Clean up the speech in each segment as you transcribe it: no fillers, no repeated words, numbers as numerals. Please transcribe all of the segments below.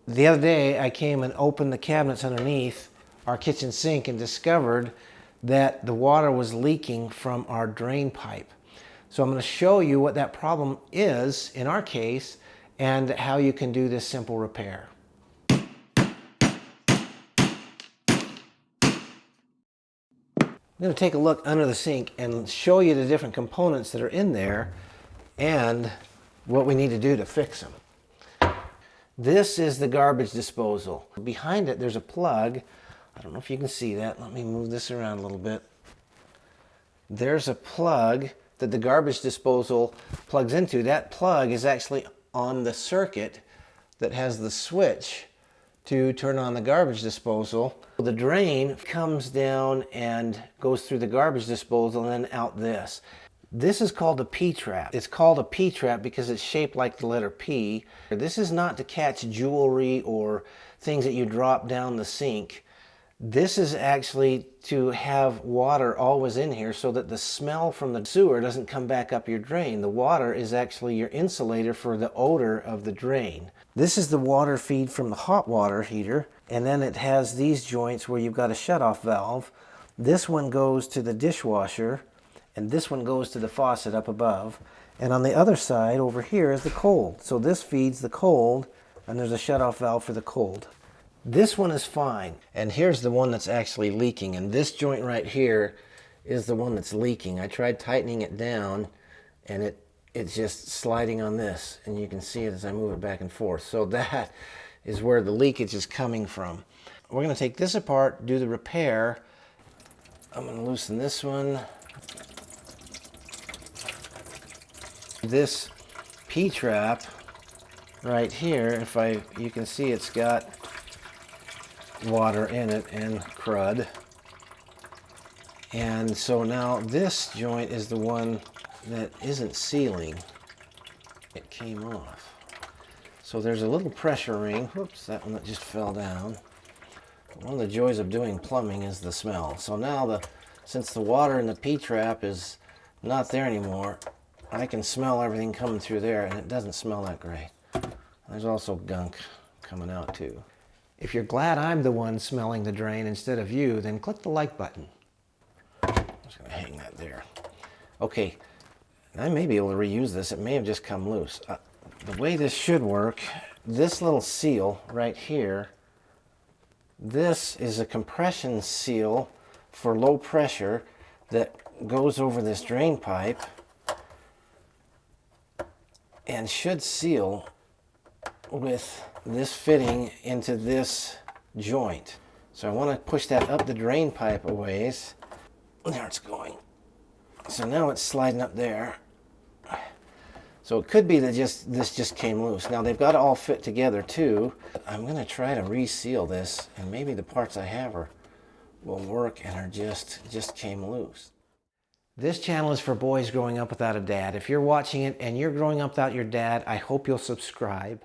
The other day I came and opened the cabinets underneath our kitchen sink and discovered that the water was leaking from our drain pipe. So I'm going to show you what that problem is in our case and how you can do this simple repair. I'm going to take a look under the sink and show you the different components that are in there and what we need to do to fix them. This is the garbage disposal. Behind it there's a plug. I don't know if you can see that. Let me move this around a little bit. There's a plug that the garbage disposal plugs into. That plug is actually on the circuit that has the switch to turn on the garbage disposal. The drain comes down and goes through the garbage disposal and then out this. This is called a P-trap. It's called a P-trap because it's shaped like the letter P. This is not to catch jewelry or things that you drop down the sink. This is actually to have water always in here so that the smell from the sewer doesn't come back up your drain. The water is actually your insulator for the odor of the drain. This is the water feed from the hot water heater, and then it has these joints where you've got a shutoff valve. This one goes to the dishwasher, and this one goes to the faucet up above. And on the other side over here is the cold. So this feeds the cold, and there's a shutoff valve for the cold. This one is fine. And here's the one that's actually leaking. And this joint right here is the one that's leaking. I tried tightening it down, and it's just sliding on this. And you can see it as I move it back and forth. So that is where the leakage is coming from. We're going to take this apart, do the repair. I'm going to loosen this one. This P-trap right here, you can see it's got water in it and crud. And so now this joint is the one that isn't sealing. It came off. So there's a little pressure ring. Whoops, that one that just fell down. One of the joys of doing plumbing is the smell. So now since the water in the P-trap is not there anymore, I can smell everything coming through there, and it doesn't smell that great. There's also gunk coming out too. If you're glad I'm the one smelling the drain instead of you, then click the like button. I'm just going to hang that there. Okay, I may be able to reuse this. It may have just come loose. The way this should work, this little seal right here, this is a compression seal for low pressure that goes over this drain pipe and should seal with this fitting into this joint. So I want to push that up the drain pipe a ways. There it's going. So now it's sliding up there. So it could be that this just came loose. Now they've got to all fit together too. I'm going to try to reseal this, and maybe the parts I have will work and are just came loose. This channel is for boys growing up without a dad. If you're watching it and you're growing up without your dad, I hope you'll subscribe.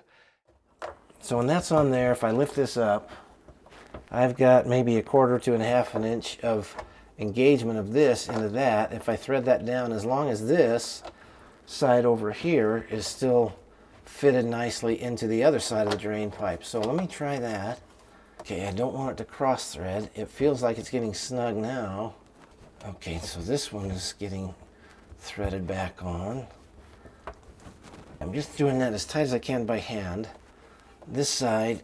So when that's on there, if I lift this up, I've got maybe 1/4 to 1/2 inch of engagement of this into that. If I thread that down, as long as this side over here is still fitted nicely into the other side of the drain pipe. So let me try that. Okay, I don't want it to cross thread. It feels like it's getting snug now. Okay, so this one is getting threaded back on. I'm just doing that as tight as I can by hand. This side,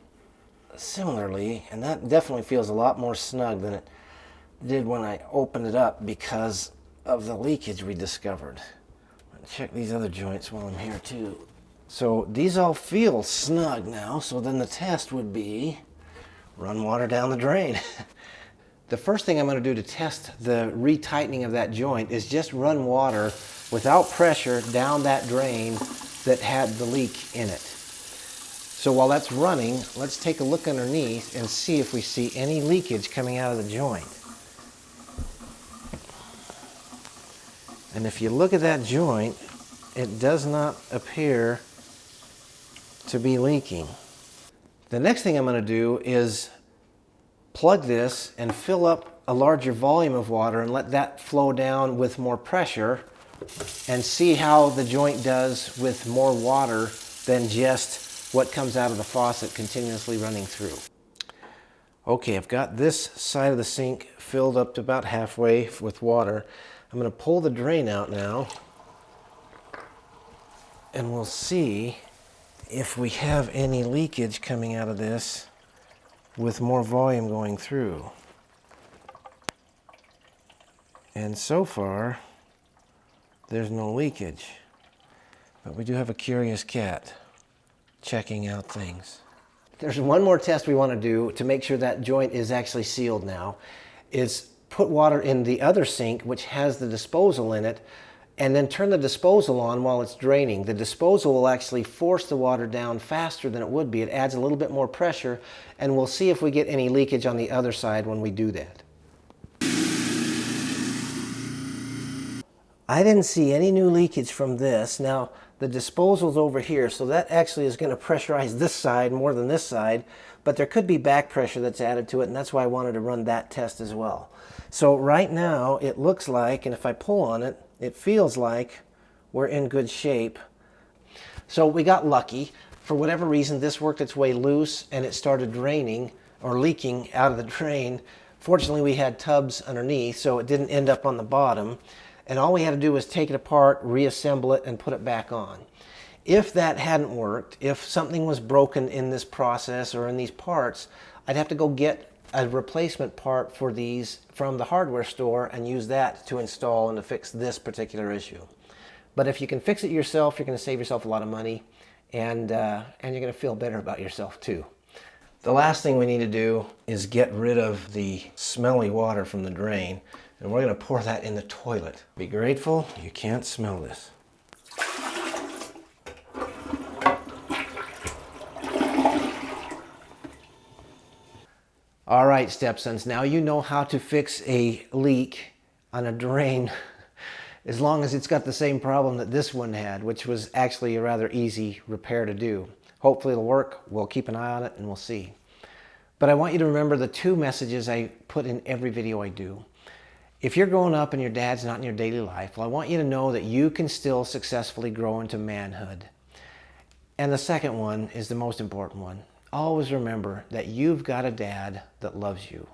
similarly, and that definitely feels a lot more snug than it did when I opened it up because of the leakage we discovered. Check these other joints while I'm here too. So these all feel snug now, so then the test would be run water down the drain. The first thing I'm going to do to test the retightening of that joint is just run water without pressure down that drain that had the leak in it. So while that's running, let's take a look underneath and see if we see any leakage coming out of the joint. And if you look at that joint, it does not appear to be leaking. The next thing I'm going to do is plug this and fill up a larger volume of water and let that flow down with more pressure and see how the joint does with more water than just what comes out of the faucet continuously running through. Okay, I've got this side of the sink filled up to about halfway with water. I'm going to pull the drain out now, and we'll see if we have any leakage coming out of this with more volume going through. And so far, there's no leakage. But we do have a curious cat checking out things. There's one more test we want to do to make sure that joint is actually sealed now, is put water in the other sink, which has the disposal in it, and then turn the disposal on while it's draining. The disposal will actually force the water down faster than it would be. It adds a little bit more pressure, and we'll see if we get any leakage on the other side when we do that. I didn't see any new leakage from this. Now, the disposal's over here, so that actually is going to pressurize this side more than this side, but there could be back pressure that's added to it, and that's why I wanted to run that test as well. So right now, it looks like, and if I pull on it, it feels like we're in good shape. So we got lucky. For whatever reason, this worked its way loose, and it started draining or leaking out of the drain. Fortunately, we had tubs underneath, so it didn't end up on the bottom. And all we had to do was take it apart, reassemble it, and put it back on. If that hadn't worked, if something was broken in this process or in these parts, I'd have to go get a replacement part for these from the hardware store and use that to install and to fix this particular issue. But if you can fix it yourself, you're going to save yourself a lot of money, and you're going to feel better about yourself too. The last thing we need to do is get rid of the smelly water from the drain. And we're going to pour that in the toilet. Be grateful you can't smell this. All right, stepsons, now you know how to fix a leak on a drain as long as it's got the same problem that this one had, which was actually a rather easy repair to do. Hopefully it'll work. We'll keep an eye on it and we'll see. But I want you to remember the two messages I put in every video I do. If you're growing up and your dad's not in your daily life, well, I want you to know that you can still successfully grow into manhood. And the second one is the most important one. Always remember that you've got a dad that loves you,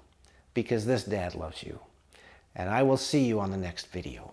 because this dad loves you. And I will see you on the next video.